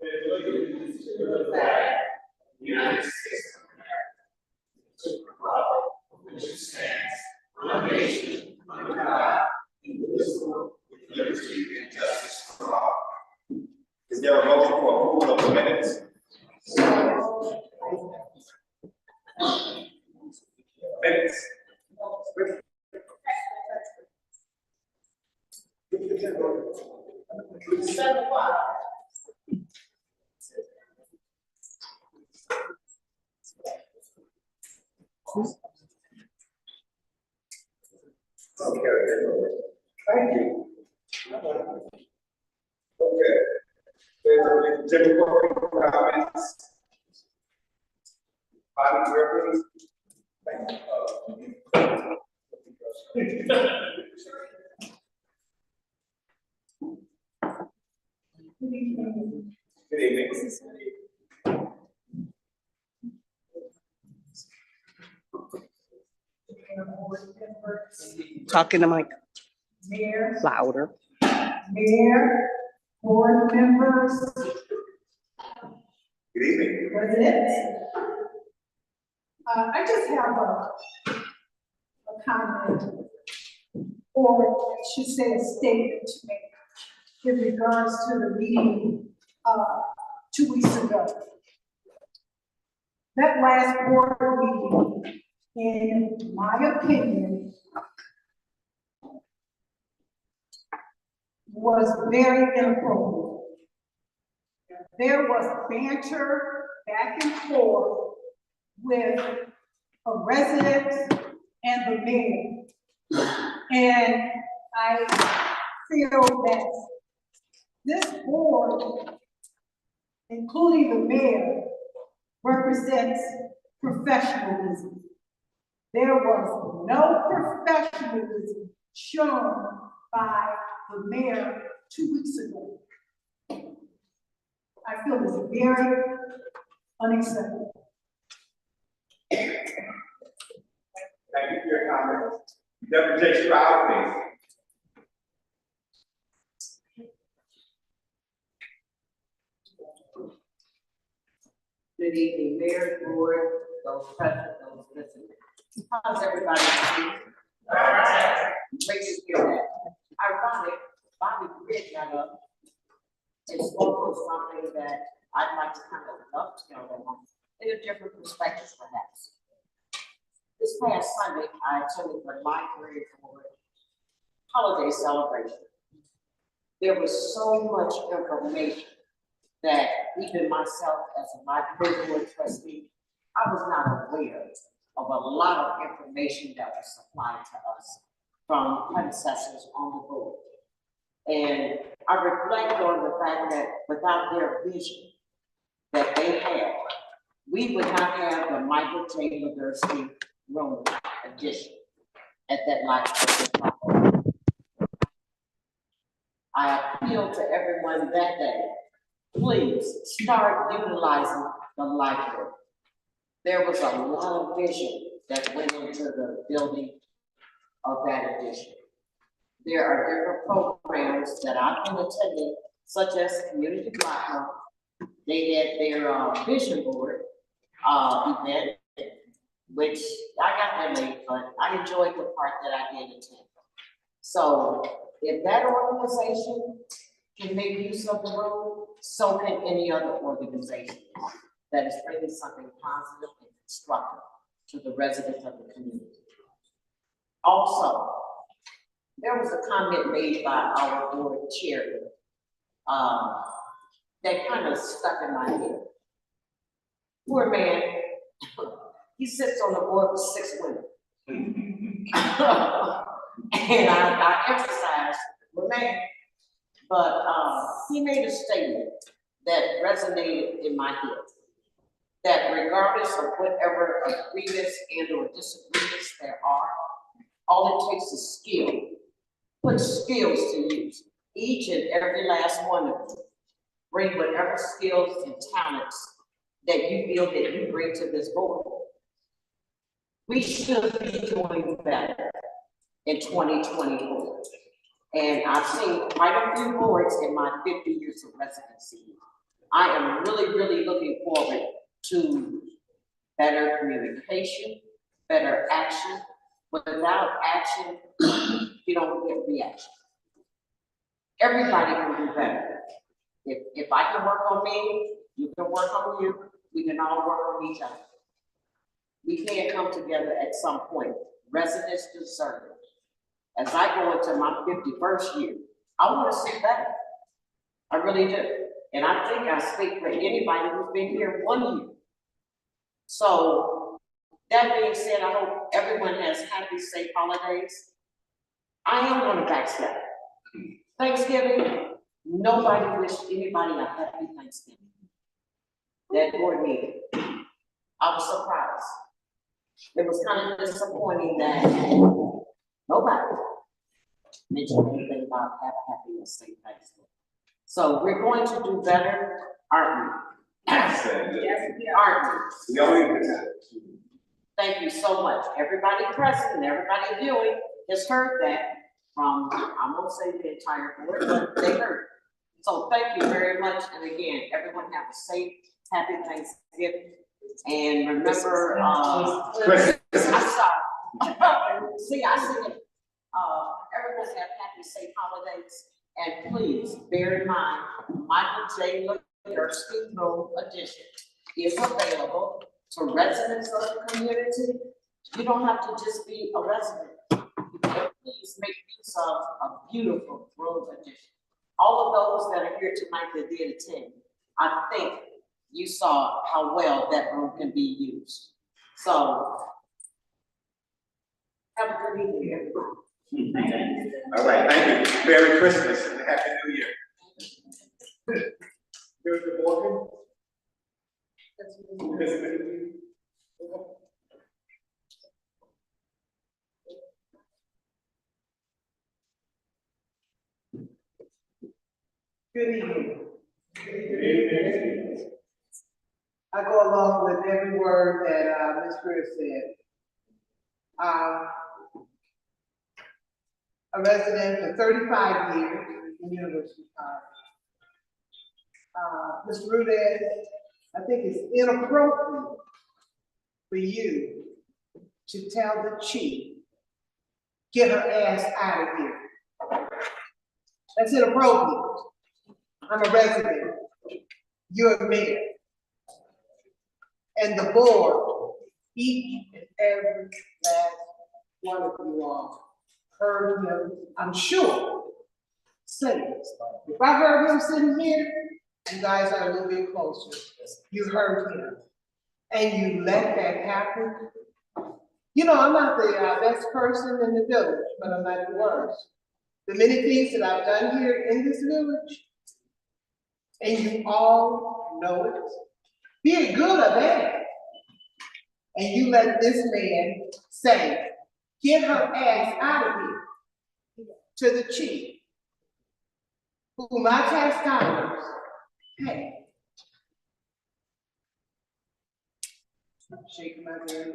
allegiance to the flag of the United States of America, to the republic which stands one nation under God, indivisible, with liberty and justice for all. Is there a motion for approval of the minutes? Minutes. Okay, thank you. Okay. There's general comments. Bobby Griffin. Thank you. Good evening. Talk in the mic. Mayor, Louder. Mayor, board members, Good evening. residents. I just have a comment, or I should say a statement to make in regards to the meeting 2 weeks ago. That last board meeting, in my opinion, was very inappropriate. There was banter back and forth with a resident and the mayor. And I feel that this board, including the mayor, represents professionalism. There was no professionalism shown by the mayor 2 weeks ago. I feel it's very unacceptable. Thank you for your comments. Deputy Stroud, please. Good evening, Mayor, board, those present, those listening. How's everybody doing? Great to hear that. Ironic, Bobby Griffin got up and spoke on something that I'd like to kind of dovetail on in a different perspective, perhaps. This past Sunday, I attended the library board holiday celebration. There was so much information that even myself as a library board trustee, I was not aware of a lot of information that was supplied to us from predecessors on the board. And I reflect on the fact that without their vision that they had, we would not have the Michael J. University Room addition at that library. I appeal to everyone that day, please start utilizing the library. There was a lot of vision that went into the building of that addition. There are different programs that I've been attending, such as Community Block Month. They had their vision board event, which I got there late, but I enjoyed the part that I did attend. So if that organization can make use of the room, so can any other organization that is bringing something positive and constructive to the residents of the community. Also, there was a comment made by our board chairman that kind of stuck in my head. Poor man, he sits on the board with 6 women. And I emphasize women, but he made a statement that resonated in my head. That regardless of whatever agreements and or disagreements there are, all it takes is skill. Put skills to use. Each and every last one of you bring whatever skills and talents that you feel that you bring to this board. We should be doing better in 2024. And I've seen quite a few boards in my 50 years of residency. I am really looking forward to better communication, better action. Without action, you don't get reaction. Everybody can do better. If I can work on me, you can work on you, we can all work on each other. We can't come together at some point. Residents deserve it. As I go into my 51st year, I want to see better. I really do. And I think I speak for anybody who's been here 1 year. So that being said, I hope everyone has happy, safe holidays. I am going to backstep. Thanksgiving, nobody wished anybody a happy Thanksgiving. That board meeting, I was surprised. It was kind of disappointing that nobody mentioned anything about have a happy and safe Thanksgiving. So we're going to do better, aren't we? Yes, aren't we? Thank you so much. Everybody present and everybody viewing has heard that from, I won't say the entire board, but they heard. So thank you very much. And again, everyone have a safe, happy Thanksgiving. And remember, I'm sorry. See, I see it. Everyone have happy, safe holidays. And please bear in mind, Michael J. Nursing Home Edition is available to residents of the community. You don't have to just be a resident. Please make use of a beautiful room addition. All of those that are here tonight that did attend, I think you saw how well that room can be used. So have a good evening, everybody. All right, thank you. Merry Christmas and Happy New Year. Mr. Morgan? Good evening. I go along with every word that Ms. Greer said. A resident for 35 years in University College. Mr. Rudez, I think it's inappropriate for you to tell the chief, get her ass out of here. That's inappropriate. I'm a resident. You're a mayor. And the board, each and every last one of you all heard him, I'm sure, say this. If I heard him sitting here, you guys are a little bit closer. You heard him. And you let that happen. You know, I'm not the best person in the village, but I'm not the worst. The many things that I've done here in this village, and you all know it, be it good or bad. And you let this man say, get her ass out of here to the chief, who my tax dollars pay. Shaking my head.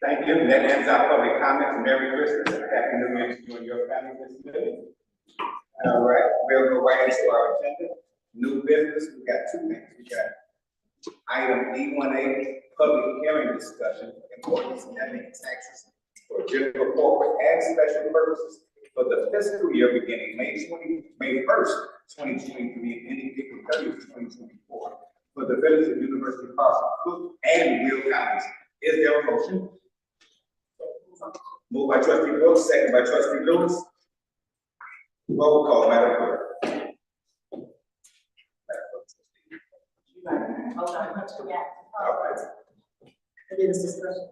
Thank you. That ends our public comments. Merry Christmas and Happy New Year to you and your family this evening. All right, we'll go right into our agenda. New business, we got two things. We got item D1A, public hearing discussion, importance of levying taxes for general corporate and special purposes for the fiscal year beginning May 1st, 2023, and ending April 30th, 2024, for the village of University Park, Cook, and Will counties. Is there a motion? Moved by trustee Brooks, second by trustee Lewis. Roll call, Madam Clerk. Hold on, let's go back. All right. It is discussion.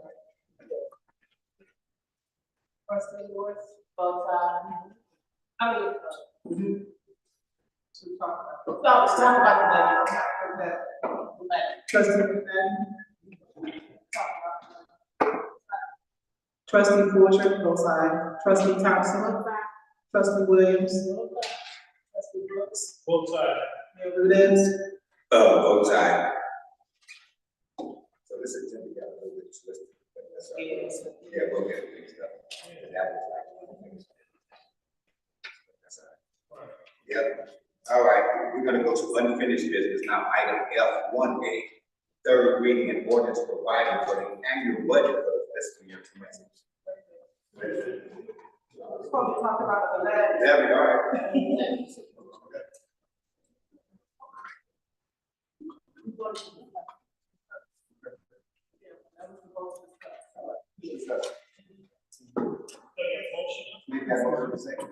Trustee Lewis, both sides. To talk about. No, let's talk about the budget. Trustee McFadden. Trustee Fortune, both sides. Trustee Thompson. Trustee Williams. Trustee Brooks. Both sides. Mayor Rudez. Both sides. So this is agenda got a little bit twisted. Yeah, we'll get it fixed up. That was like one of the things. Yep. All right, we're gonna go to unfinished business now, item F1A. Third reading and ordinance providing for the annual budget for the fiscal year commencing. We're supposed to talk about the last. There we are. Make that motion second.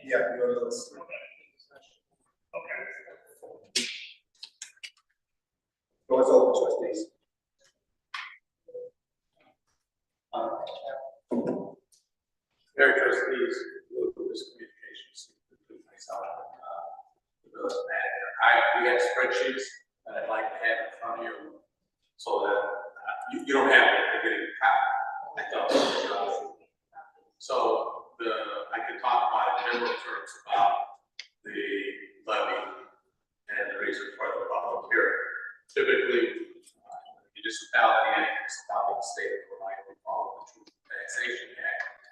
Yeah, you're Lewis. Floor is open, trustees. Mayor trustees, Lucas Communications, myself, the village manager. We have spreadsheets that I'd like to have in front of you so that you don't have to get a copy. I thought, so I can talk about in general terms about the levy and the reason for the public hearing. Typically, municipality and municipality state of Hawaii, we follow the Truth in Taxation Act.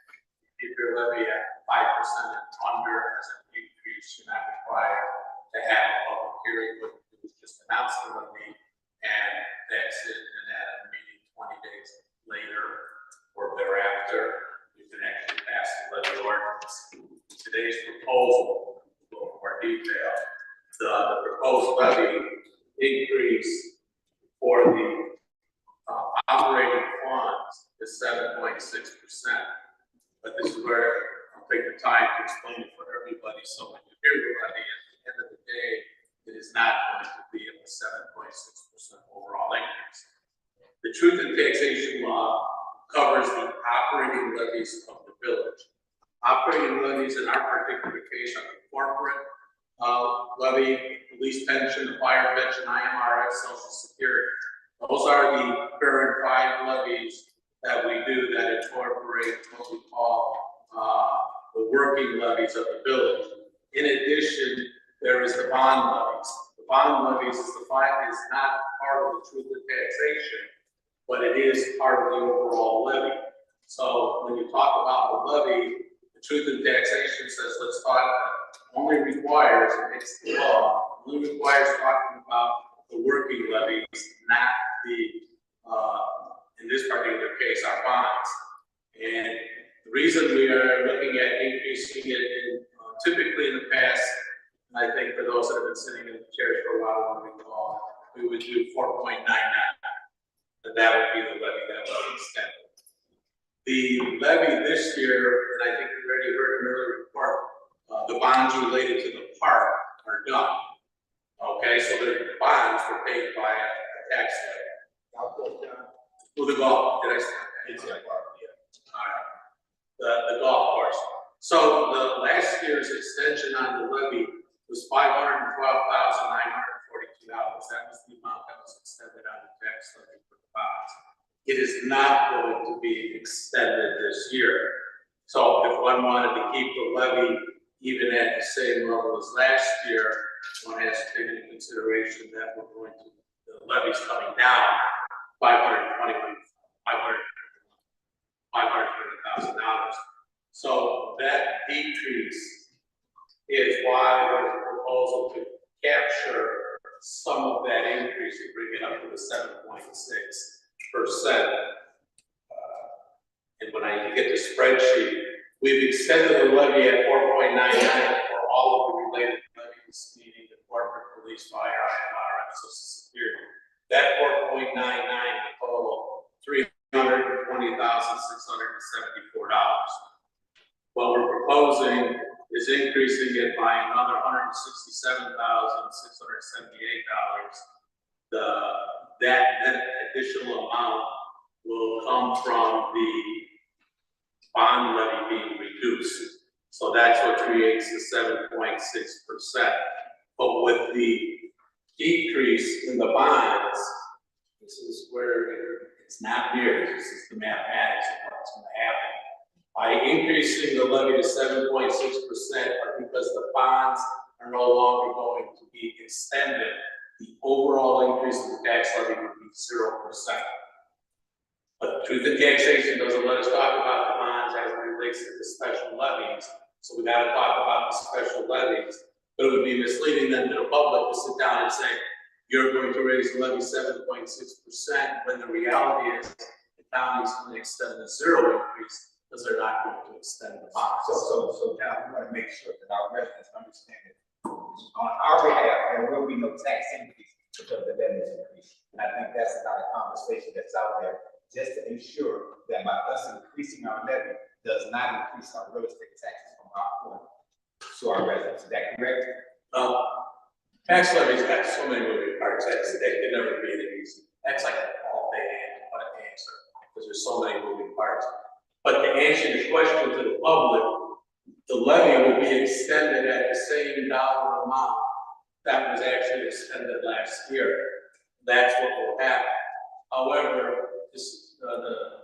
Keep your levy at 5% and under as an increase, you're not required to have a public hearing, but you just announce the levy, and that's it. And at a meeting 20 days later or thereafter, you can actually pass the levy ordinance. Today's proposal, a little more detail, the proposed levy increase for the operating funds is 7.6%. But this is where I'll take the time to explain it for everybody. So when you hear the levy, at the end of the day, it is not going to be a 7.6% overall increase. The Truth in Taxation law covers the operating levies of the village. Operating levies in our particular case are the corporate levy, police pension, fire pension, IMRS, Social Security. Those are the current 5 levies that we do that incorporate what we call the working levies of the village. In addition, there is the bond levies. The bond levies is not part of the Truth in Taxation, but it is part of the overall levy. So when you talk about the levy, the Truth in Taxation says, let's talk, only requires, it's the law, only requires talking about the working levies, not the, in this particular case, our bonds. And the reason we are looking at increasing it in, typically in the past, and I think for those that have been sitting in the chairs for a while, we would do 4.99. And that would be the levy that would be extended. The levy this year, and I think you already heard an earlier report, the bonds related to the park are done. Okay, so the bonds were paid by a tax levy. Well, the golf, did I say? It's the park, yeah. All right. The golf course. So the last year's extension on the levy was $512,942. That was the amount that was extended on the tax levy for the bonds. It is not going to be extended this year. So if one wanted to keep the levy even at the same level as last year, one has to take into consideration that we're going to, the levy's coming down $520,000. So that decrease is why there's a proposal to capture some of that increase and bring it up to the 7.6%. And when I get the spreadsheet, we've extended the levy at 4.99 for all of the related levies, meaning the corporate, police, fire, IMRS, Social Security. That 4.99 total $320,674. What we're proposing is increasing it by another $167,678. That additional amount will come from the bond levy being reduced. So that's what creates the 7.6%. But with the decrease in the bonds, this is where it's not near, this is the mathematics of what's going to happen. By increasing the levy to 7.6%, or because the bonds are no longer going to be extended, the overall increase in the tax levy would be 0%. But Truth in Taxation doesn't let us talk about the bonds as it relates to the special levies. So we gotta talk about the special levies, but it would be misleading then to the public to sit down and say, you're going to raise the levy 7.6%, when the reality is the county's going to extend the zero increase, because they're not going to extend the bond. So now we want to make sure that our residents understand that on our behalf, there will be no tax increase because the levy is increased. And I think that's about a conversation that's out there, just to ensure that by us increasing our levy does not increase our real estate taxes from our point to our residents. Is that correct? Tax levies got so many moving parts, they can never be that easy. That's like all day answer, because there's so many moving parts. But to answer your question to the public, the levy will be extended at the same dollar amount that was actually extended last year. That's what will happen. However,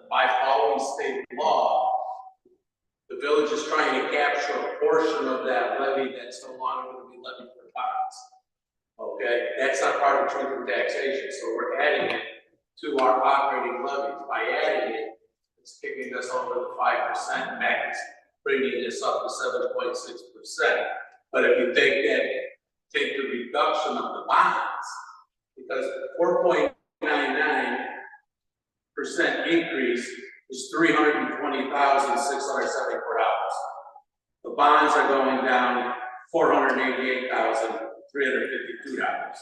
by following state law, the village is trying to capture a portion of that levy that's no longer going to be levied for bonds. Okay, that's not part of truth and taxation, so we're adding it to our operating levies. By adding it, it's kicking us over the 5% max, bringing this up to 7.6%. But if you take the reduction of the bonds, because 4.99% increase is $320,674. The bonds are going down $488,352.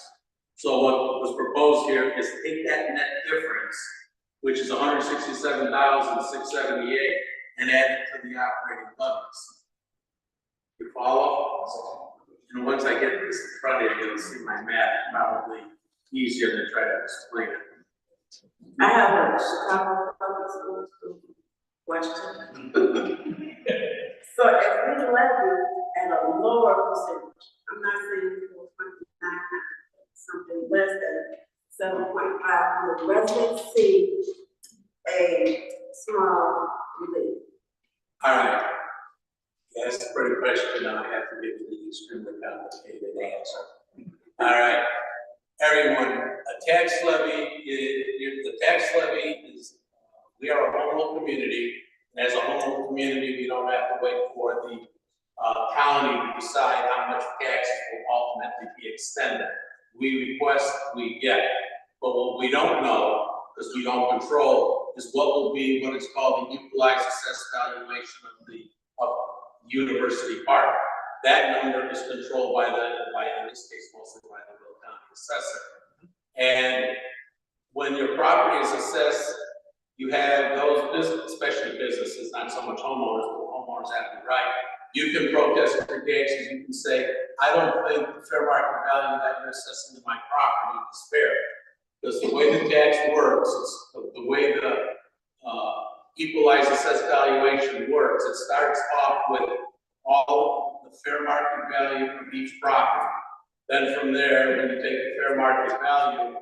So what was proposed here is take that net difference, which is $167,678, and add it to the operating levies. You follow? And once I get this in front of you, you'll see my math probably easier to try to explain it. I have a Chicago public schools question. So if we levy at a lower percentage, I'm not saying 4.99, something less than 7.5, will residents see a small relief? All right. That's a pretty question. Now I have to give you the extremely complicated answer. All right. Everyone, a tax levy is, we are a home rule community, and as a home rule community, we don't have to wait for the county to decide how much taxes will ultimately be extended. We request, we get. But what we don't know, because we don't control, is what will be what is called the equalized assessed valuation of University Park. That number is controlled by in this case, mostly by the Will County assessor. And when your property is assessed, you have those businesses, especially businesses, not so much homeowners, but homeowners have the right. You can protest your taxes. You can say, I don't think the fair market value that you're assessing to my property is fair. Because the way the tax works, the way the equalized assessed valuation works, it starts off with all the fair market value of each property. Then from there, when you take the fair market value,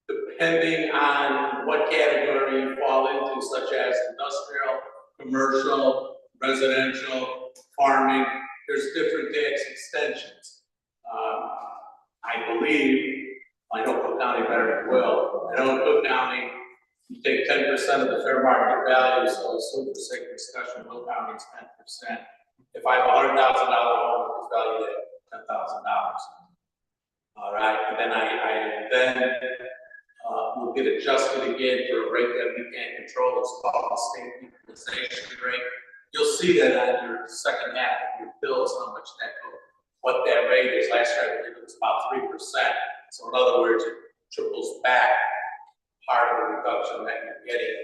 depending on what category you fall into, such as industrial, commercial, residential, farming, there's different tax extensions. I believe, I know Cook County better than Will, I know in Cook County, you take 10% of the fair market value, so assume for sake of discussion, Will County is 10%. If I have a $100,000 home, it's valued at $10,000. All right, and then will get adjusted again for a rate that we can't control. It's called the state equalization rate. You'll see that on your second half of your bills, how much what that rate is. Last year, I believe it was about 3%. So in other words, it triples back part of the reduction that you're getting.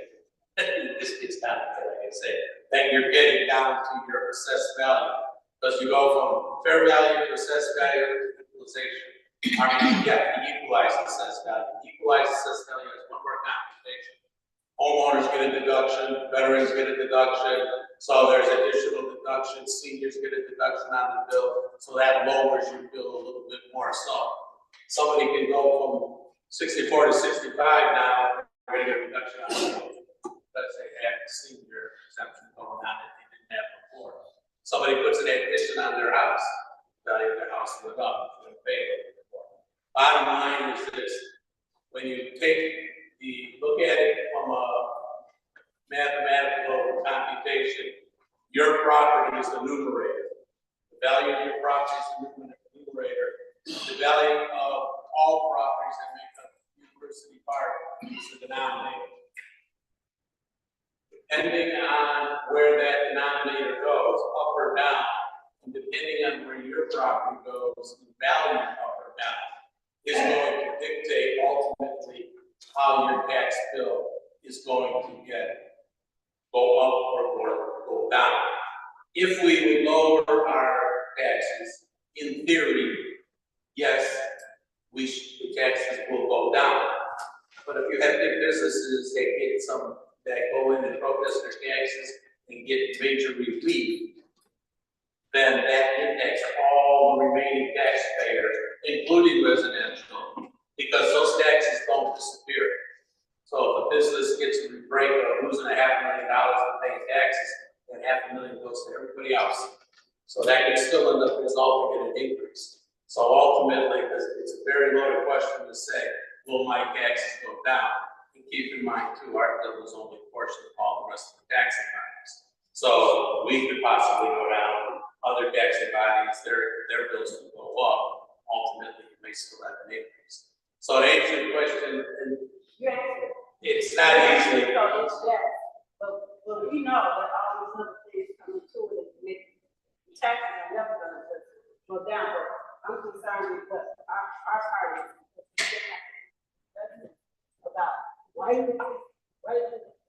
This gets down to, like I say, that you're getting down to your assessed value. Because you go from fair value to assessed value to equalization. The equalized assessed value. Equalized assessed value is one more computation. Homeowners get a deduction, veterans get a deduction, so there's additional deductions, seniors get a deduction on the bill, so that lowers your bill a little bit more. So somebody can go from 64 to 65 now, they're going to get a reduction on the bill. Let's say they have a senior exemption going on that they didn't have before. Somebody puts an addition on their house, value of their house went up, they're going to pay a little bit more. Bottom line is this: when you look at it from a mathematical computation, your property is the numerator. The value of your property is the numerator. The value of all properties that make up University Park is the denominator. Depending on where that denominator goes, up or down, and depending on where your property goes, the value up or down is going to dictate ultimately how your tax bill is going to go up or go down. If we would lower our taxes, in theory, yes, the taxes will go down. But if you have big businesses that go in and protest their taxes and get major relief, then that impacts all the remaining taxpayers, including residential, because those taxes don't disappear. So if a business gets a break of losing $500,000 to pay taxes, then $500,000 goes to everybody else. So that can still end up resulting in an increase. So ultimately, it's a very loaded question to say, will my taxes go down? And keep in mind too, our bill is only a portion of all the rest of the taxing bodies. So we could possibly go down, other taxing bodies, their bills could go up. Ultimately, you may still have an increase. So to answer your question, it's not easy. But we know that all these other things come into it and make the taxes are never gonna go down, but I'm concerned with what our party is about. Why is it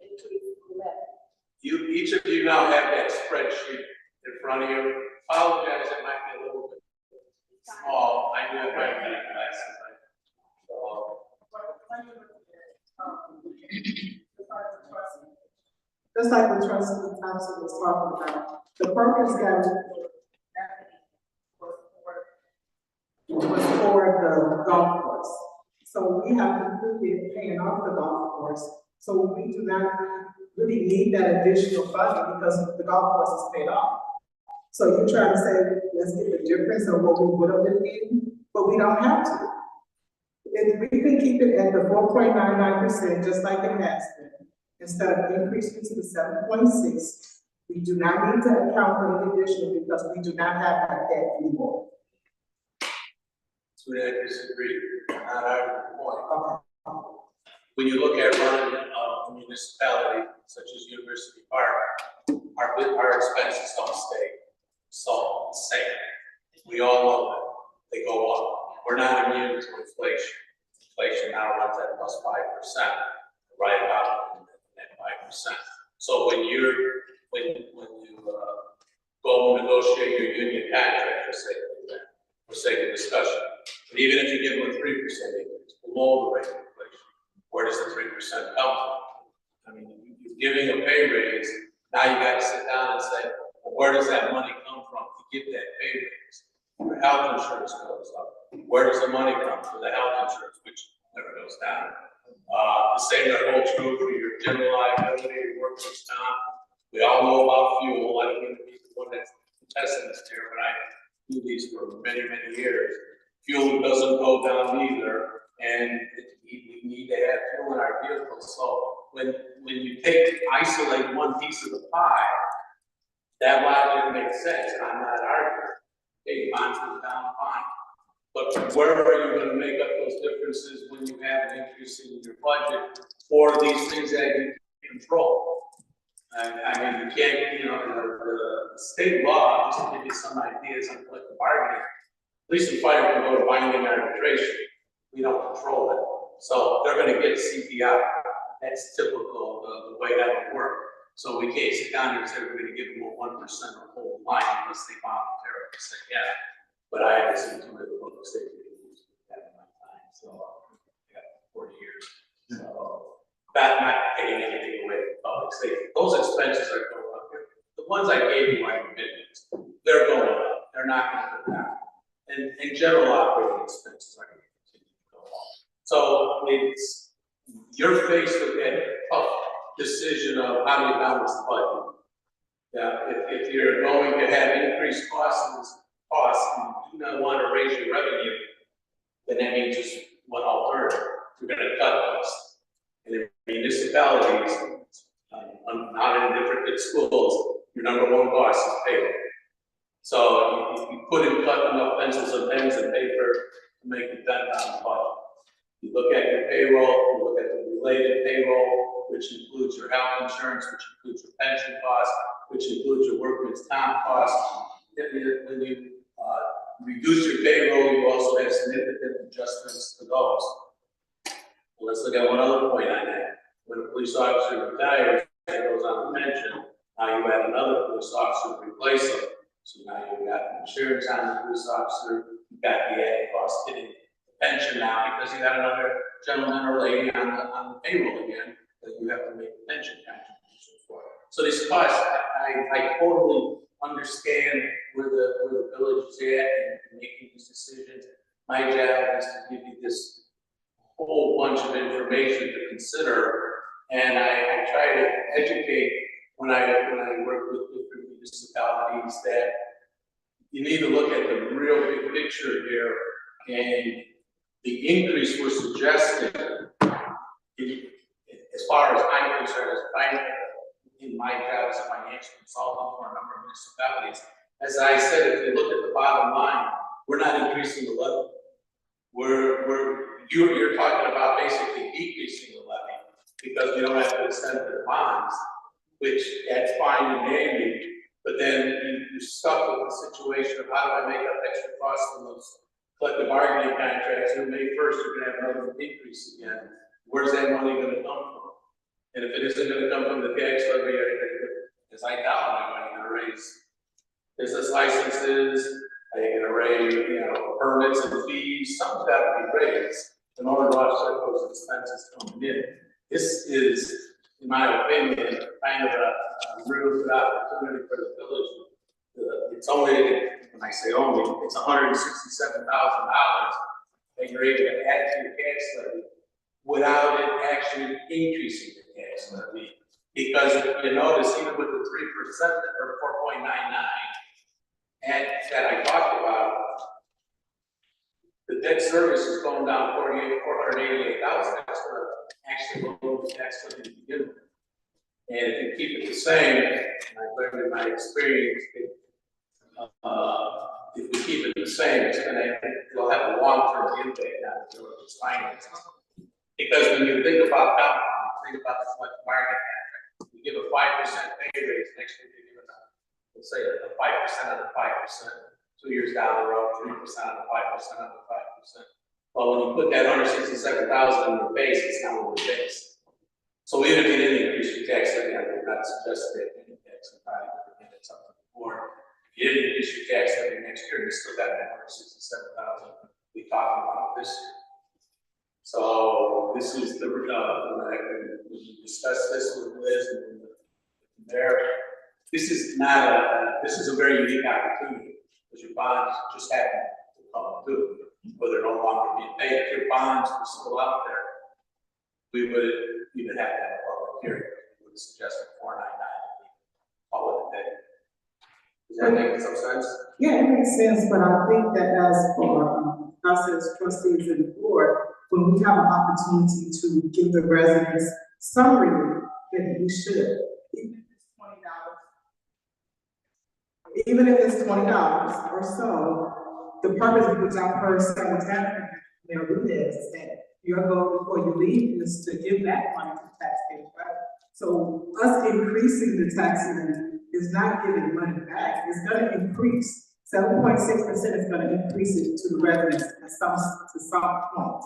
increase the levy? Each of you now have that spreadsheet in front of you. Apologize, it might be a little bit small. I do have my glasses. Just like what Trustee Thompson was talking about, the purpose that was for the golf course. So we have completed paying off the golf course. So we do not really need that additional funding because the golf course is paid off. So you're trying to say, let's get the difference of what we would have been getting, but we don't have to. If we can keep it at the 4.99%, just like it has been, instead of increasing to the 7.6, we do not need to account for any additional because we do not have that debt anymore. So I disagree, not our point. When you look at running a municipality such as University Park, our expenses don't stay the same. We all know that they go up. We're not immune to inflation. Inflation now runs at plus 5%, right about at 5%. So when you go negotiate your union contract, for sake of discussion, but even if you give them a 3% increase below the rate of inflation, where does the 3% come from? I mean, you're giving a pay raise, now you got to sit down and say, well, where does that money come from to give that pay raise? Your health insurance goes up. Where does the money come from? The health insurance, which never goes down. The same that holds true for your general liability, your workers' comp. We all know about fuel. I don't mean to be the one that's contesting this here, but I do these for many, many years. Fuel doesn't go down either, and we need to have fuel in our vehicles. So when you isolate one piece of the pie, that logic makes sense. I'm not arguing. Hey, mine's goes down, fine. But where are you going to make up those differences when you have an increase in your budget for these things that you control? I mean, you can't, the state law, just to give you some ideas on collective bargaining, police and fire can go to binding arbitration. We don't control it. So they're going to get CPI. That's typical of the way that would work. So we can't sit down here and say we're going to give them a 1% or whole line unless they voluntarily say, yeah. But I haven't seen too many public safety issues at my time. So I got 40 years. So that not taking anything away from public safety. Those expenses are going up here. The ones I gave you, my commitments, they're going up. They're not going to go down. And general operating expenses are going to continue to go up. So you're faced with that tough decision of how do you balance the budget. Yeah, if you're going to have increased costs and you do not want to raise your revenue, then that means just one alternative. You're going to cut costs. And in municipalities, not in different schools, your number one cost is payroll. So you couldn't cut enough pencils and pens and paper to make it dent on the budget. You look at your payroll, you look at the related payroll, which includes your health insurance, which includes your pension costs, which includes your workman's comp costs. When you reduce your payroll, you also have significant adjustments to those. Well, let's look at one other point on that. When a police officer retires and goes on the pension, now you add another police officer to replace him. So now you've got insurance on the police officer, you've got the added cost hitting the pension now because you got another gentleman or lady on the payroll again that you have to make the pension contribution for. So these costs, I totally understand where the village is at and making these decisions. My job is to give you this whole bunch of information to consider, and I try to educate when I work with different municipalities that you need to look at the real big picture here, and the increase we're suggesting, as far as I'm concerned, in my job as a financial consultant for a number of municipalities, as I said, if you look at the bottom line, we're not increasing the levy. You're talking about basically decreasing the levy because we don't have to extend to the bonds, which that's fine and dandy, but then you're stuck with the situation of how do I make up extra costs on those collective bargaining contracts, and May 1st, you're gonna have another increase again. Where's that money gonna come from? And if it isn't gonna come from the tax levy, as I doubt, I'm gonna raise business licenses, are you gonna raise, permits and fees, something's gotta be raised in order to offset those expenses coming in. This is, in my opinion, kind of a real good opportunity for the village. It's only, when I say only, it's $167,000 that you're able to add to your tax levy without it actually increasing the tax levy. Because if you notice, even with the 3% or 4.99, and that I talked about, the debt service is going down $488,000. That's going to actually lower the tax levy to begin with. And if you keep it the same, and I've learned in my experience, if we keep it the same, it'll have a long-term impact on the village's finances. Because when you think about compound, think about the collective bargaining contract. You give a 5% pay raise, next year you give let's say a 5% of the 5%. 2 years down the road, 3% of the 5% of the 5%. Well, when you put that $167,000 in your base, it's not on your base. So even if you didn't increase your tax levy, I would not suggest that any tax levy, it's up to the board. If you didn't increase your tax levy next year, you still got that $167,000 we talked about this year. So this is the when we discuss this with Liz and there. This is a very unique opportunity because your bonds just happen to come due, whether they're no longer being paid. If your bonds were still out there, we would even have to have a public hearing. We would suggest a 499 call it a day. Does that make some sense? Yeah, it makes sense, but I think that as for us as trustees and the board, when we have an opportunity to give the residents some relief, then we should. Even if it's $20 or so, the purpose of which I've heard several times, is that your goal before you leave is to give that money to taxpayers, right? So us increasing the tax levy is not giving money back. It's going to increase. 7.6% is going to increase it to the residents at some point,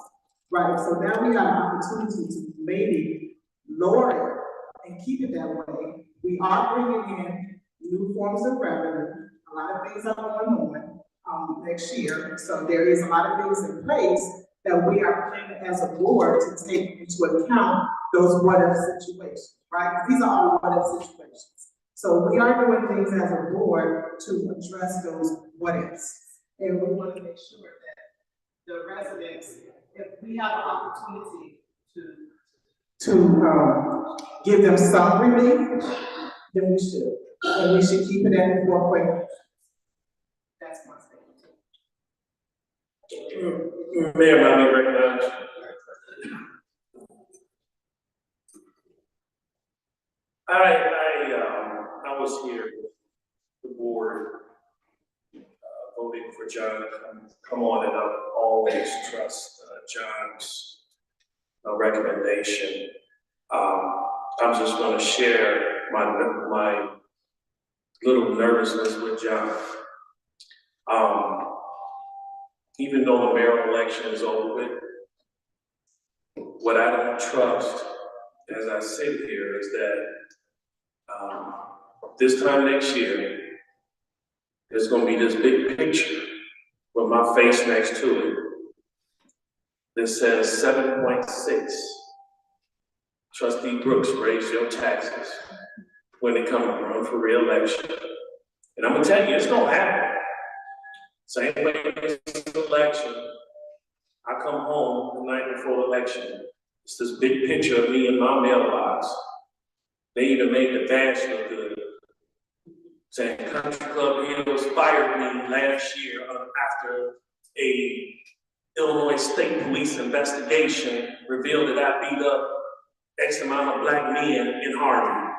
right? So now we got an opportunity to maybe lower it and keep it that way. We are bringing in new forms of revenue. A lot of things are going on next year. So there is a lot of things in place that we are planning as a board to take into account those what-if situations, right? These are all what-if situations. So we are doing things as a board to address those what-ifs. And we want to make sure that the residents, if we have an opportunity to give them some relief, then we should. And we should keep it at the 4.8. That's my statement. Mayor, let me recognize. All right, I was here, the board, voting for John to come on, and I always trust John's recommendation. I'm just gonna share my little nervousness with John. Even though the mayoral election is over with, what I don't trust as I sit here is that this time next year, there's gonna be this big picture with my face next to it that says 7.6. Trustee Brooks, raise your taxes when they come to run for re-election. And I'm gonna tell you, it's gonna happen. Same way this election, I come home the night before the election. It's this big picture of me in my mailbox. They even made the badge look good. Saying Country Club Hills fired me last year after a Illinois State Police investigation revealed that I beat up X amount of black men in Harvey.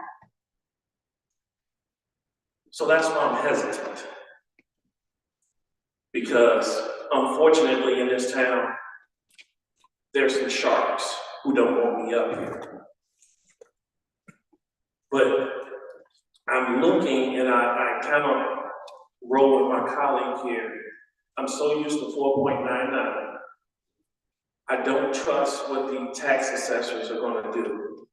So that's why I'm hesitant. Because unfortunately in this town, there's some sharks who don't want me up here. But I'm looking, and I kind of roll with my colleague here. I'm so used to 4.99. I don't trust what the tax assessors are gonna do.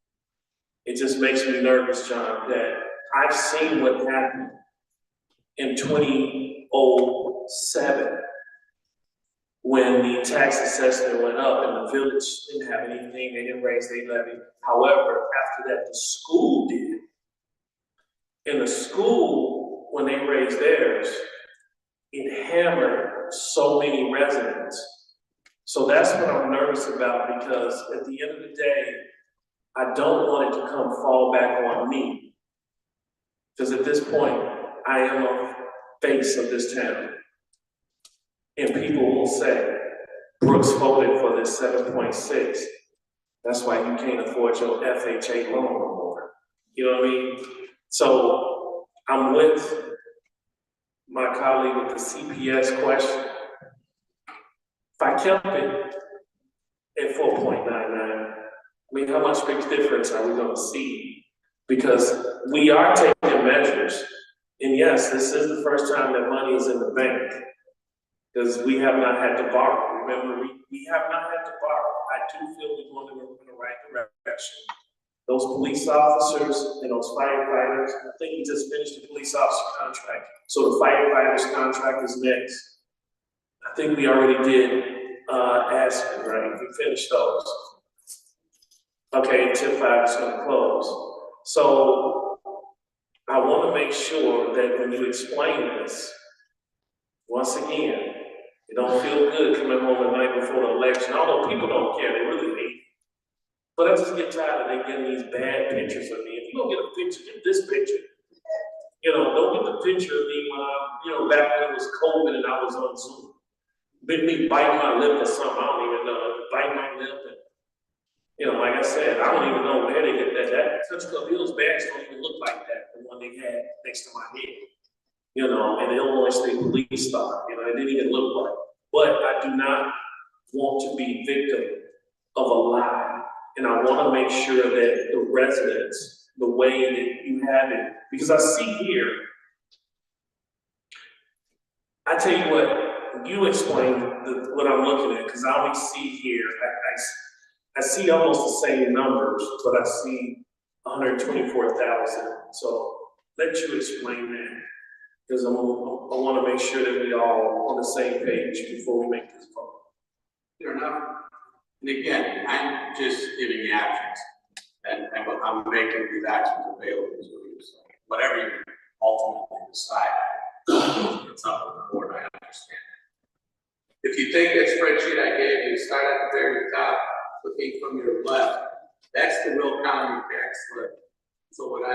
It just makes me nervous, John, that I've seen what happened in 2007 when the tax assessment went up and the village didn't have anything, they didn't raise their levy. However, after that, the school did. In the school, when they raised theirs, it hammered so many residents. So that's what I'm nervous about, because at the end of the day, I don't want it to come fall back on me. Because at this point, I am a face of this town. And people will say, Brooks voted for this 7.6. That's why you can't afford your FHA loan no more. You know what I mean? So I'm with my colleague with the CPS question. If I kept it at 4.99, I mean, how much big difference are we gonna see? Because we are taking measures. And yes, this is the first time that money is in the bank. Because we have not had to borrow. Remember, we have not had to borrow. I do feel we're going in the right direction. Those police officers and those firefighters, I think we just finished the police officer contract. So the firefighters contract is next. I think we already did Aspen, right? We finished those. Okay, tip 5 is gonna close. So I wanna make sure that when you explain this, once again, it don't feel good coming home the night before the election, although people don't care, they really hate it. But I just get tired of them getting these bad pictures of me. If you don't get a picture, get this picture. You know, don't get the picture of me when back when it was COVID and I was on Zoom. Me biting my lip or something, I don't even know, bite my lip. And, like I said, I don't even know where they get that. That Country Club Hills bags don't even look like that, the one they had next to my head. And the Illinois State Police star, it didn't even look right. But I do not want to be victim of a lie. And I want to make sure that the residents, the way that you have it, because I see here, I tell you what, you explain what I'm looking at, because I only see here, I see almost the same numbers, but I see 124,000. So let you explain that. Because I want to make sure that we all on the same page before we make this vote. Fair enough. And again, I'm just giving you actions, and I'm making these actions available to you. So whatever you ultimately decide, it's up to the board. I understand. If you take that spreadsheet I gave you, start at the very top, looking from your left. That's the Will County tax slip. So what I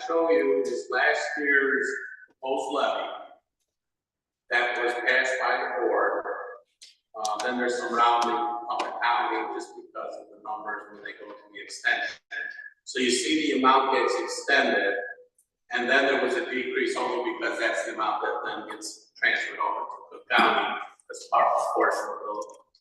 show you is last year's post levy that was passed by the board. Then there's some rounding up and counting just because of the numbers when they go to the extension. So you see the amount gets extended, And then there was a decrease only because that's the amount that then gets transferred over to Cook County as part of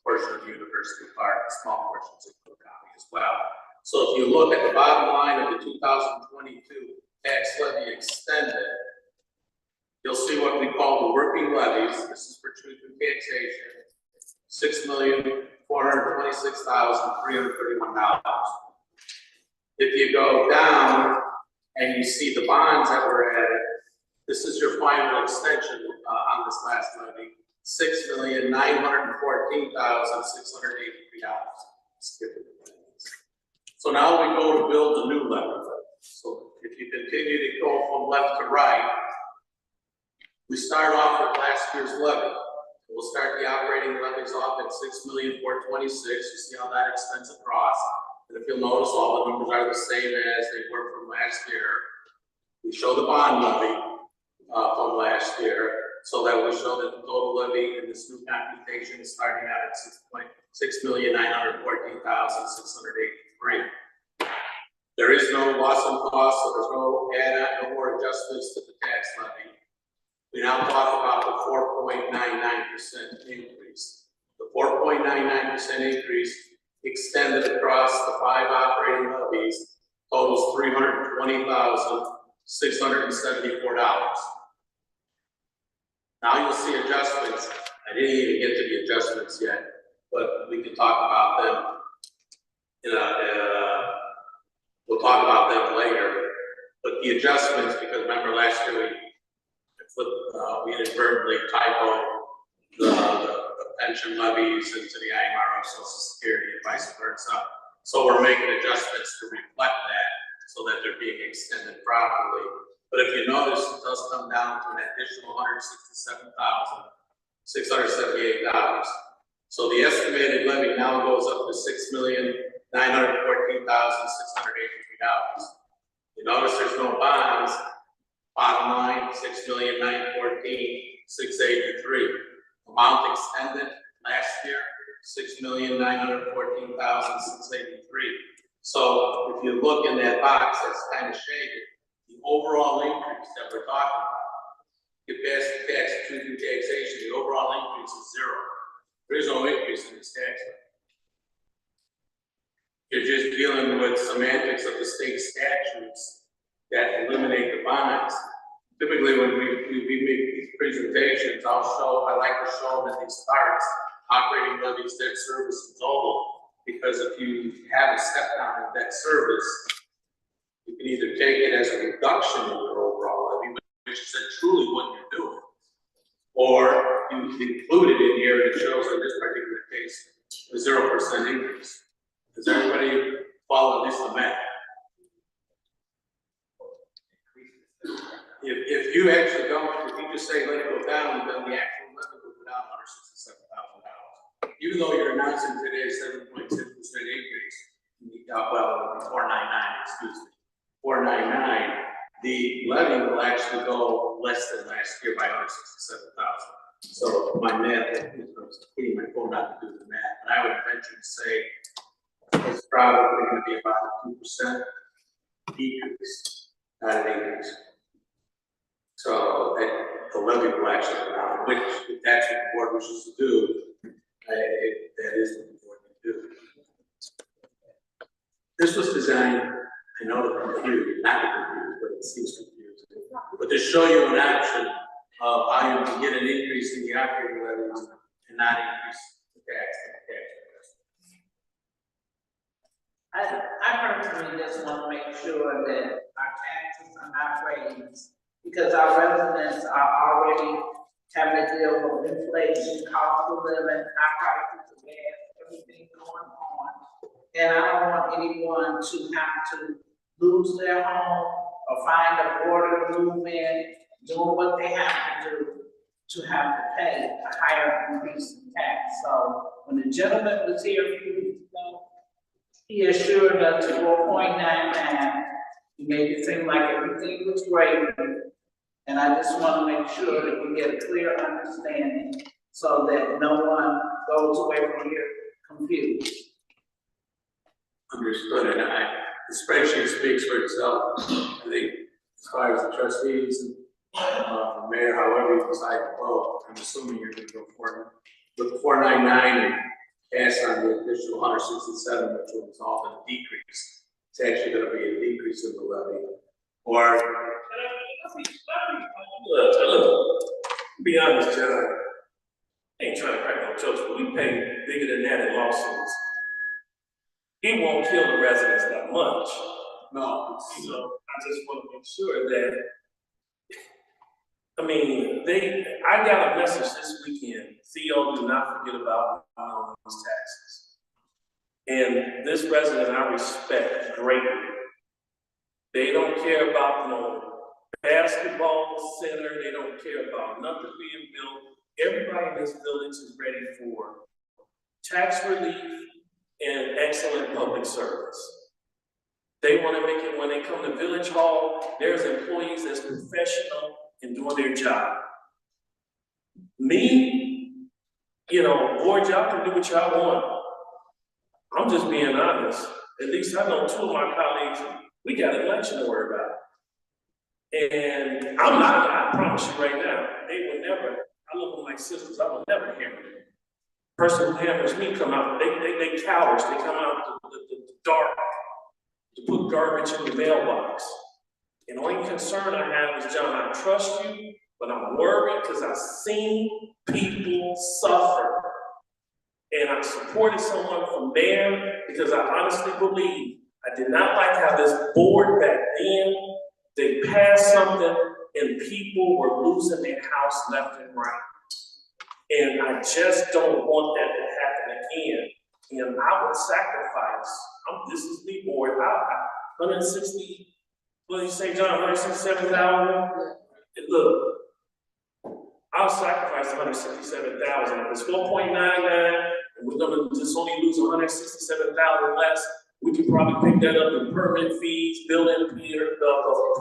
portion of University Park, small portions of Cook County as well. So if you look at the bottom line of the 2022 tax levy extended, you'll see what we call the working levies. This is for truth and taxation, $6,426,331. If you go down and you see the bonds that were added, this is your final extension on this last levy, $6,914,683. So now we go to build a new levy. So if you continue to go from left to right, we start off with last year's levy. We'll start the operating levies off at $6,426,000. You see how that extends across. And if you'll notice, all the numbers are the same as they were from last year. We show the bond levy from last year, so that will show that the total levy in this new computation is starting out at $6,914,683. There is no loss in cost, so there's no add-on, no more adjustments to the tax levy. We now talk about the 4.99% increase. The 4.99% increase extended across the 5 operating levies totals $320,674. Now you'll see adjustments. I didn't even get to the adjustments yet, but we can talk about them we'll talk about them later. But the adjustments, because remember last year we inadvertently typoed the pension levies into the IMRF Social Security and vice versa. So we're making adjustments to reflect that so that they're being extended properly. But if you notice, it does come down to an additional $167,678. So the estimated levy now goes up to $6,914,683. You notice there's no bonds. Bottom line, $6,914,683. Amount extended last year, $6,914,683. So if you look in that box that's kind of shaded, the overall increase that we're talking about, you pass the tax to taxation, the overall increase is 0. There is no increase in this tax rate. You're just dealing with semantics of the state statutes that eliminate the bonds. Typically, when we make these presentations, I like to show them in these parts, operating levies, debt service, and total, because if you have a step down in debt service, you can either take it as a reduction in your overall levy, which is truly what you're doing, or you include it in here and it shows in this particular case a 0% increase. Does everybody follow at least the math? If you actually don't, if you just say let it go down, then the actual levy will go down $167,000. Even though you're announcing today 7.6% increase, well, 499, excuse me, 499, the levy will actually go less than last year by $167,000. So my math, I'm putting my phone out to do the math, but I would venture to say it's probably going to be about a 2% decrease, not an increase. So the levy will actually go down, which if that's what the board wishes to do, that is what the board can do. This was designed, I know to confuse, not to confuse, but it seems confusing. But to show you an option of how you can get an increase in the operating levies and not increase the tax. I personally just want to make sure that our taxes are not raised, because our residents are already having to deal with inflation, cost of living, high prices of gas, everything going on. And I don't want anyone to have to lose their home or find a border to move in, doing what they have to do to have to pay a higher increase in tax. So when the gentleman was here a few weeks ago, he assured us 4.99. He made it seem like everything was great. And I just want to make sure that we get a clear understanding so that no one goes away from here confused. Understood, and the spreadsheet speaks for itself. I think as far as the trustees, mayor, however you decide to vote, I'm assuming you're gonna go for it. With the 499 and pass on the additional 167, which will result in a decrease. It's actually gonna be a decrease in the levy. Or, Look, be honest, John. I ain't trying to crack no jokes, but we pay bigger than that in lawsuits. It won't kill the residents that much. no, So I just want to make sure that, I mean, I got a message this weekend, Theo, do not forget about those taxes. And this resident I respect greatly. They don't care about no basketball center, they don't care about nothing being built. Everybody in this village is ready for tax relief and excellent public service. They want to make it when they come to Village Hall, there's employees that's professional in doing their job. Me, you know, board, y'all can do what y'all want. I'm just being honest. At least I know 2 of my colleagues, we got an election to worry about. And I'm not, I promise you right now, they will never, I love them like sisters, I will never hammer them. Person who hammers me come out, they cowards, they come out the dark to put garbage in the mailbox. And the only concern I have is, John, I trust you, but I'm worried because I've seen people suffer. And I supported someone from there because I honestly believe I did not like how this board back then, they passed something and people were losing their house left and right. And I just don't want that to happen again. And I would sacrifice, this is me, board, 160, what did you say, John, 167,000? Look, I'll sacrifice 167,000. If it's 4.99, and we're gonna just only lose 167,000 less, we can probably pick that up in permit fees, building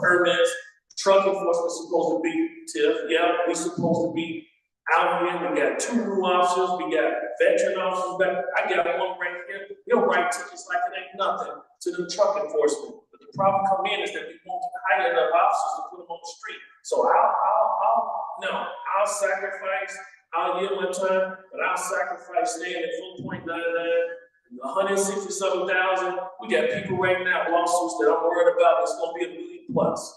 permits, truck enforcement's supposed to be TIF, yeah, we supposed to be out here, we got 2 new officers, we got veteran officers back, I got one right here, he'll write tickets like it ain't nothing to the truck enforcement. But the problem come in is that we won't hire enough officers to put them on the street. So I'll sacrifice, I'll yield my time, but I'll sacrifice staying at 4.99, 167,000. We got people right now, lawsuits that I'm worried about, it's gonna be $1 million plus.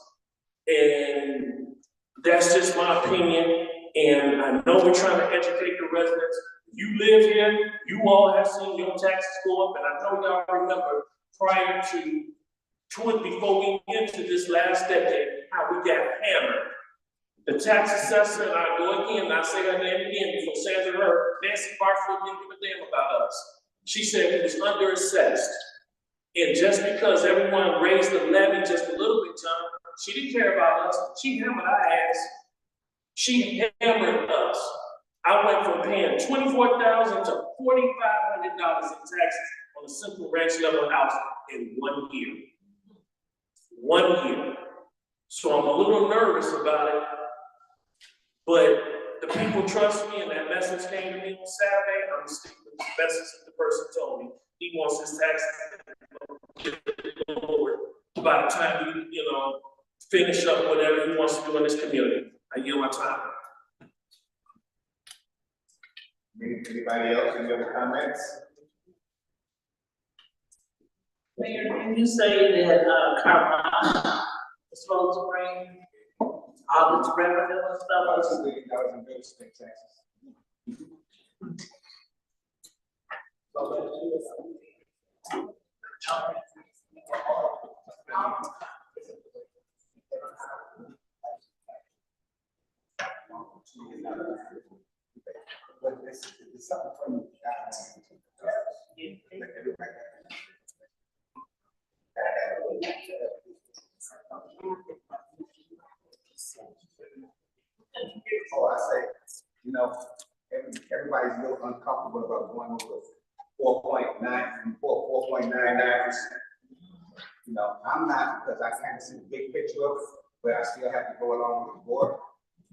And that's just my opinion. And I know we're trying to educate the residents. You live here, you all have seen your taxes go up, and I know y'all remember prior to it, before we entered this last decade, how we got hammered. The tax assessor, and I go again, and I say her name again before Sandra heard, Nancy Barfoot didn't give a damn about us. She said we was underassessed. And just because everyone raised the levy just a little bit, John, she didn't care about us. She hammered our ass. She hammered us. I went from paying $24,000 to $4,500 in taxes on a simple ranch level house in 1 year. 1 year. So I'm a little nervous about it, but the people trust me, and that message came to me on Saturday. I'm sticking with the message that the person told me. He wants his taxes lowered by the time you finish up whatever he wants to do in this community. I yield my time. Anybody else, any other comments? Mayor, can you say that, Carolina is supposed to bring all this revenue and stuff? That was in real estate taxes. But it's something from I say, everybody's a little uncomfortable about going over 4.99%. I'm not, because I kind of see the big picture of it, but I still have to go along with the board.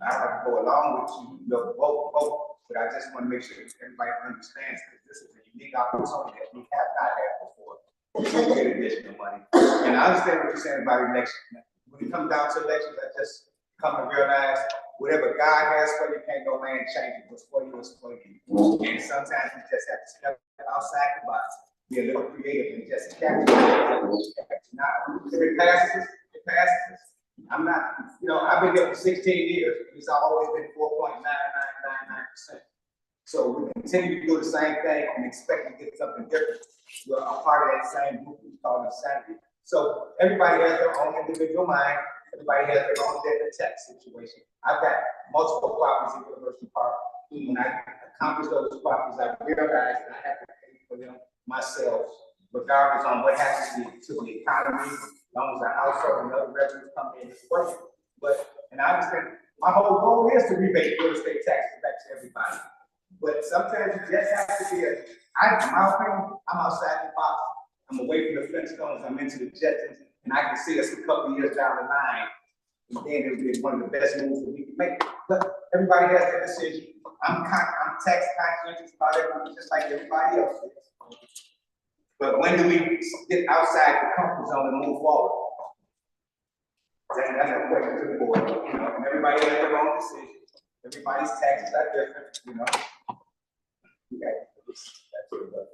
I have to go along with you, vote, but I just want to make sure everybody understands that this is a unique opportunity that we have not had before to get additional money. And I understand what you're saying about election. When it comes down to elections, I just come to realize whatever God has for you, can't no man change it. What's for you is for you. And sometimes we just have to step outside the box, be a little creative, and just capture it. Now, if it passes, it passes. I'm not, I've been here for 16 years. It's always been 4.9999%. So we continue to do the same thing and expect to get something different. We're a part of that same group we call insanity. So everybody has their own individual mind. Everybody has their own different tax situation. I've got multiple properties in University Park. When I accomplish those properties, I realize that I have to pay for them myself, regardless on what happens to the economy, as long as the household and other revenues come in, it's working. And I understand, my whole goal is to rebate real estate taxes back to everybody. But sometimes you just have to be in my opinion, I'm outside the box. I'm away from the Flintstones, I'm into the Jetsons, and I can see us a couple of years down the line, and then it'll be one of the best moves that we can make. But everybody has their decision. I'm tax conscious about everything, just like everybody else is. But when do we get outside the comfort zone and move forward? That's a question to the board. And everybody has their own decision. Everybody's taxes are different, Okay. That's what it does.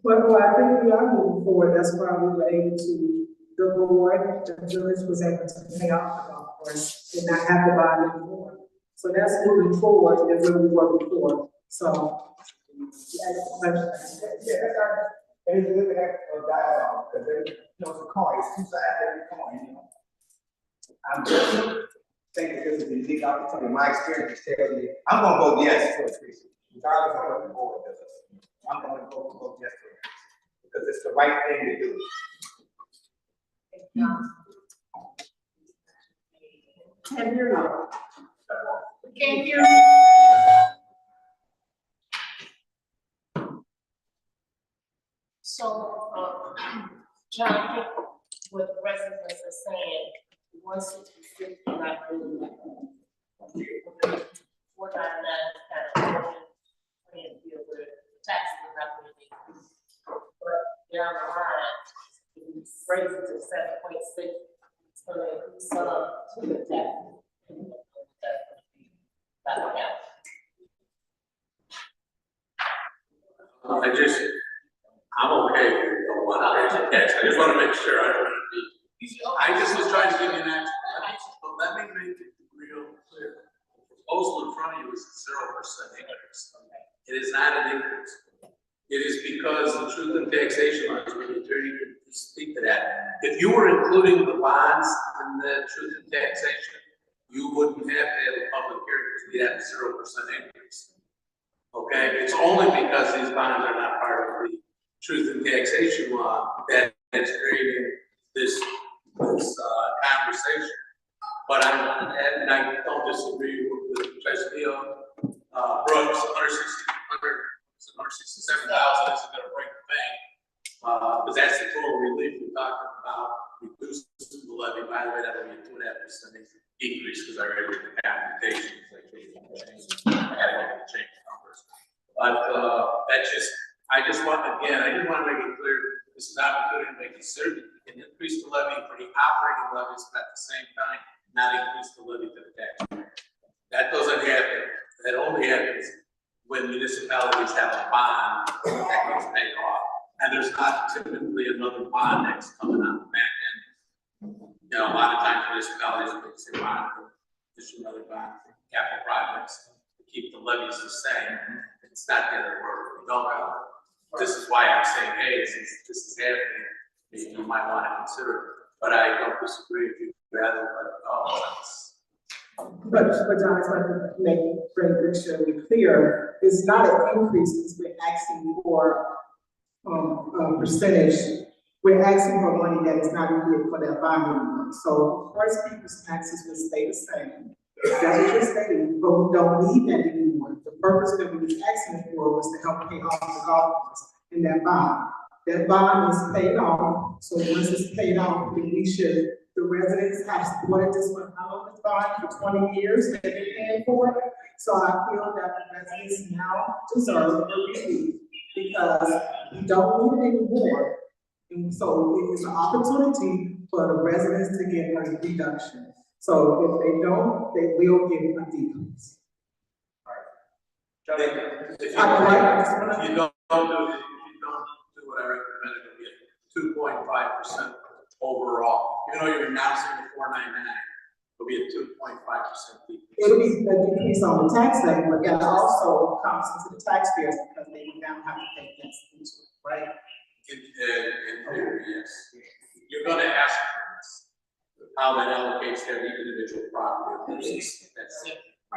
Well, I think we are moving forward. That's why we were able to, the board, the village was able to pay off the golf course and not have to buy it anymore. So that's moving forward as we were before. So, That's our, and it's good to have a dialogue, because it's a coin, it's two sides of every coin, I'm just thinking this is a unique opportunity. My experience tells me I'm gonna vote yes for increase, regardless of what the board does. I'm gonna vote yes for it, because it's the right thing to do. Can't hear you. Can't hear me. So, John, what the residents are saying, 166 is not really like 499 is kind of playing field where taxes are not really increased. But down the line, if we raise it to 7.6, it's going to increase some to the tax. I'm okay with the one raise the tax. I just want to make sure I don't want to be. I just was trying to give you an explanation, but let me make it real clear. The proposal in front of you is a 0% increase. It is not an increase. It is because the truth in taxation laws, when the attorney could speak to that. If you were including the bonds in the truth in taxation, you wouldn't have to have a public hearing because we have a 0% increase. Okay, it's only because these bonds are not part of the truth in taxation law that it's creating this conversation. But I don't disagree with Trustee Brooks. 167,000 isn't going to break the bank, because that's the total relief we're talking about. Reducing the levy, by the way, that will be a 2.5% increase, because I read the computations. Change numbers. But I just want to make it clear, this is an opportunity to make it certain you can increase the levy for the operating levies, but at the same time, not increase the levy to the taxpayer. That doesn't happen. That only happens when municipalities have a bond that gets paid off. And there's not typically another bond that's coming on the back end. A lot of times municipalities will say bond, issue another bond for capital projects to keep the levies the same. It's not going to work. We don't know. This is why I'm saying, hey, since this is happening, maybe you might want to consider it. But I don't disagree if you'd rather let it go. but John, I just want to make sure we're clear. It's not an increase because we're asking for a percentage. We're asking for money that is not needed for that bond. So of course, people's taxes will stay the same. That's what you're saying, but we don't need that anymore. The purpose that we was asking for was to help pay off the golf course in that bond. That bond is paid off, so once it's paid off, then the residents have supported this for how long it's bond, for 20 years, they've been paying for it. So I feel that the residents now deserve a relief, because we don't need it anymore. And so it is an opportunity for the residents to get a reduction. So if they don't, they will get a decrease. If you don't do what I recommended, it'll be 2.5% overall. Even though you're announcing the 499, it'll be a 2.5% decrease. It'll be a decrease on the tax levy, but that also comes into the taxpayers because they now have to pay less into it, right? In theory, yes. You're gonna ask for this, how that allocates their individual property. That's different. I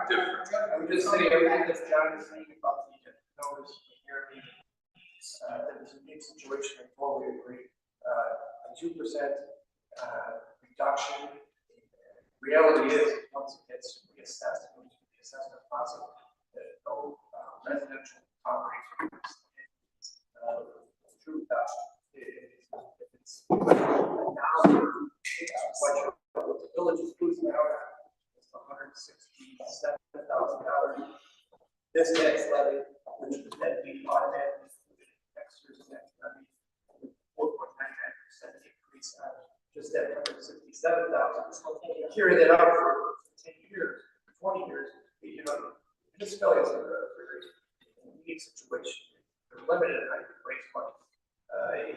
would just say everything that John is saying about the numbers here, that it's a big situation, I totally agree. A 2% reduction. Reality is, once it gets reassessed, it goes through the assessment process, that no residential properties are true reduction. If it's now, what the village is losing out on is $167,000. This tax levy, which would then be automatically included in next year's tax levy, 4.99% increase on just that $167,000. Carry that out for 10 years, 20 years, you know, municipalities are a very unique situation. They're limited in how you raise money.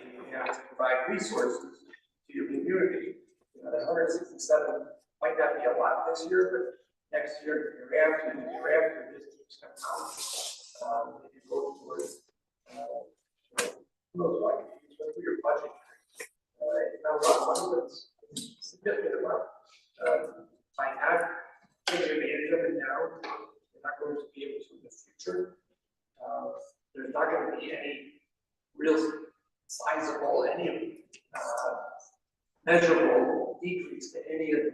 You have to provide resources to your community. You know, that 167 might not be a lot this year, but next year, the year after, this keeps coming out. If you go towards, who knows what, you go through your budget. Not a lot of money, but it's significant amount. By not taking advantage of it now, you're not going to be able to in the future. There's not going to be any real sizable, any measurable decrease to any of the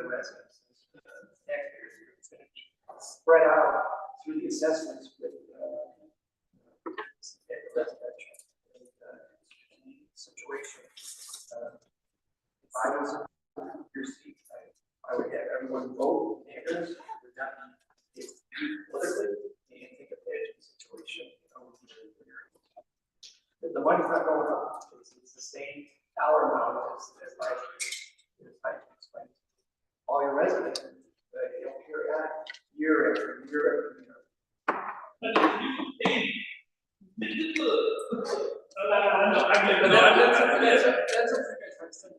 residents. It's going to be spread out through the assessments with residential situation. If I was in your seat, I would have everyone vote neighbors, would not be politically and take advantage of the situation. The money's not going up. It's the same dollar amount as last year. As I explained. All your residents, you'll hear that year after year after year.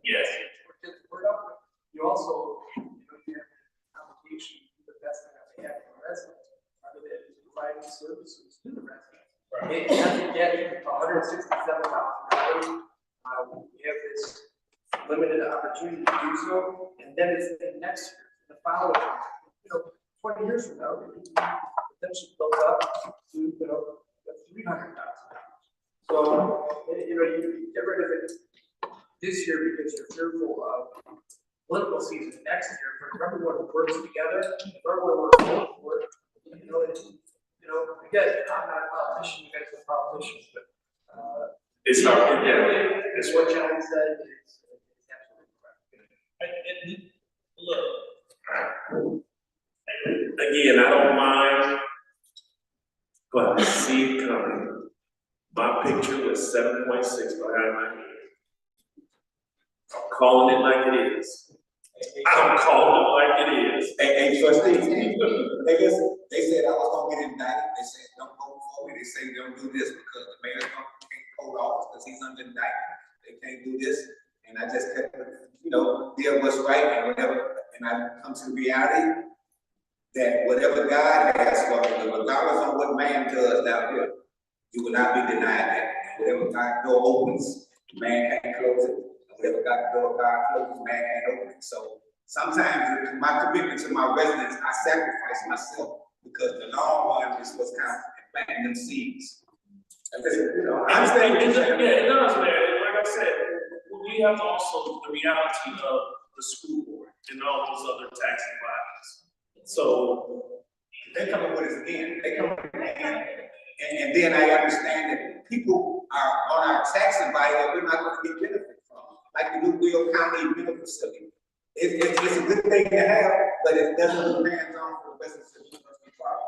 Yes. You also, you have an obligation to do the best that they have for the residents, rather than providing services to the residents. It doesn't get $167,000. We have this limited opportunity to do so, and then it's the next year, the following year. 20 years from now, it potentially build up to $300,000. So you get rid of it this year because you're fearful of political season next year. But everyone works together, everyone works for it. Again, I'm not a politician, you guys are politicians, but It's hard. It's what John said is absolutely correct. Look, again, I don't mind. Go ahead, see it coming. My picture was 7.6 behind my head. I'm calling it like it is. I'm calling it like it is. Hey, trustees, I guess they said I was gonna get indicted. They said don't vote for me. They say don't do this because the mayor's can't hold office because he's under indictment. They can't do this, and I just kept, did what's right and whatever. And I come to the reality that whatever God has for me, regardless of what man does down here, you will not be denied that. Whatever God door opens, man can't close it. Whatever God closes, man can't open it. So sometimes my commitment to my residents, I sacrifice myself because the long run is what's kind of planting them seeds. I understand what you're saying. Yeah, it does, man. Like I said, we have also the reality of the school board and all those other taxing bodies. So they come up with us again. They come up with us again. And then I understand that people are on our taxing body that we're not going to get benefit from. Like the new Will County Medical Facility. It's a good thing to have, but it doesn't look hands-on for the residents of the University Park.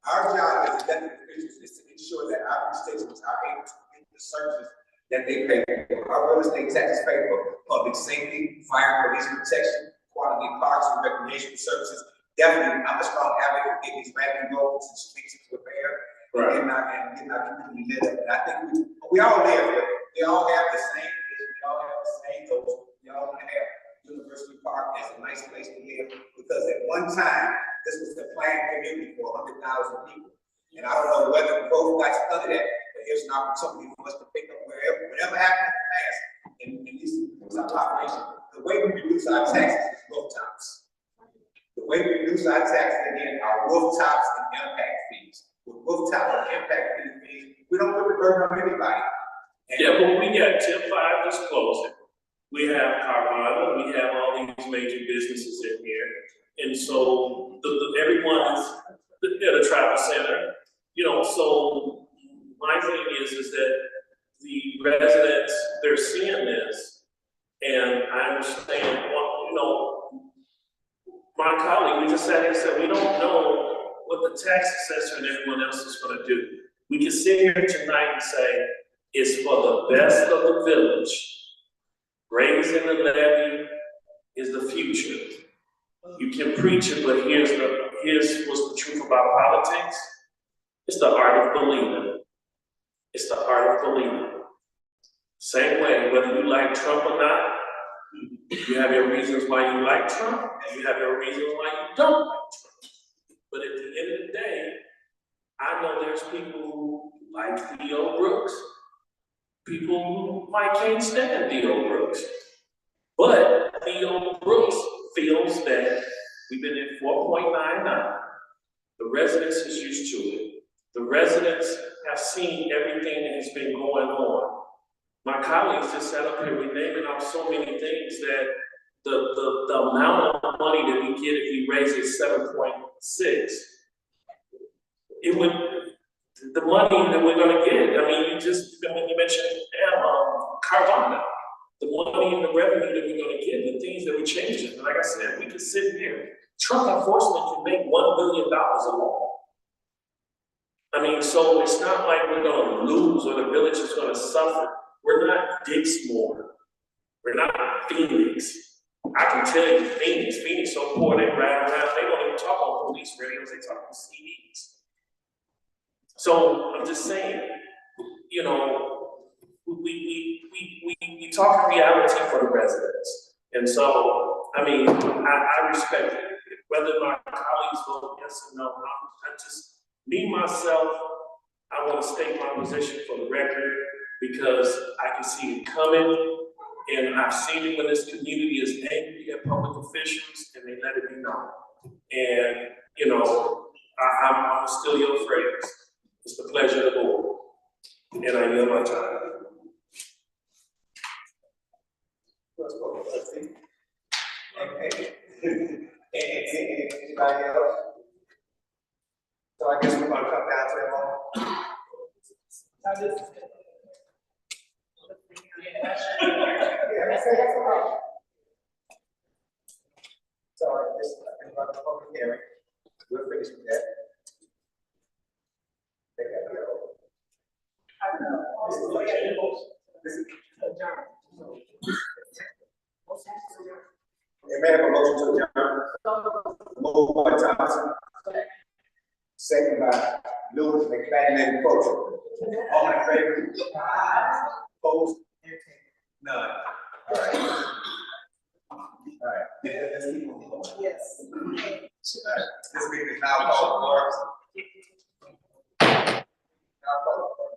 Our job as elected officials is to ensure that our constituents are able to get the services that they pay for. Our real estate taxes pay for public safety, fire, police protection, quality parks and recreation services. Definitely, I'm a strong advocate of getting these vacuum roads and streets into repair. Right. And getting our community lit up. And I think we all live here. We all have the same vision, we all have the same goals. We all want to have University Park as a nice place to live, because at one time, this was the planned community for 100,000 people. And I don't know whether the vote got under that, but here's an opportunity for us to pick up whatever happened in the past, and this is our operation. The way we reduce our taxes is rooftops. The way we reduce our taxes again are rooftops and impact fees. With rooftop and impact fees, we don't put the burden on anybody. And Yeah, but we got Tip 5 that's closing. We have Carvana, we have all these major businesses in here. And so everyone is at a travel center, you know, so my thing is that the residents, they're seeing this. And I understand, well, you know, my colleague, we just sat here and said, we don't know what the tax assessor and everyone else is gonna do. We can sit here tonight and say, it's for the best of the village. Raising the levy is the future. You can preach it, but here's what's the truth about politics. It's the art of believing. It's the art of believing. Same way, whether you like Trump or not, you have your reasons why you like Trump, and you have your reasons why you don't like Trump. But at the end of the day, I know there's people who like Theo Brooks, people who might can't stand Theo Brooks. But Theo Brooks feels that we've been at 4.99. The residents is used to it. The residents have seen everything that has been going on. My colleagues just sat up here, we're naming off so many things that the amount of money that we get if we raise it 7.6, it would, the money that we're gonna get, I mean, you mentioned Carvana, the money and the revenue that we're gonna get, the things that we're changing. And like I said, we could sit here, Trump enforcement can make $1 billion alone. I mean, so it's not like we're gonna lose or the village is gonna suffer. We're not Dixmoor. We're not Phoenix. I can tell you, Phoenix so poor, they ride around, they don't even talk on police radios, they talk on CDs. So I'm just saying, you know, we talk reality for the residents. And so, I mean, I respect it. Whether my colleagues vote yes or no, me, myself, I want to state my position for the record because I can see it coming. And I've seen it when this community is angry at public officials and they let it be known. And, you know, I'm still your phrase. It's the pleasure of the Lord. And I yield my time. Anybody else? So I guess we're gonna come down to them all. So this is about the public hearing. We're finished with that. May I have a motion to adjourn? Moved by Thompson. Second by Lewis, McFadden, and Culture. All in favor? Opposed? None. All right. All right. Let's keep moving. Yes. All right. This meeting is now called for. Now called for.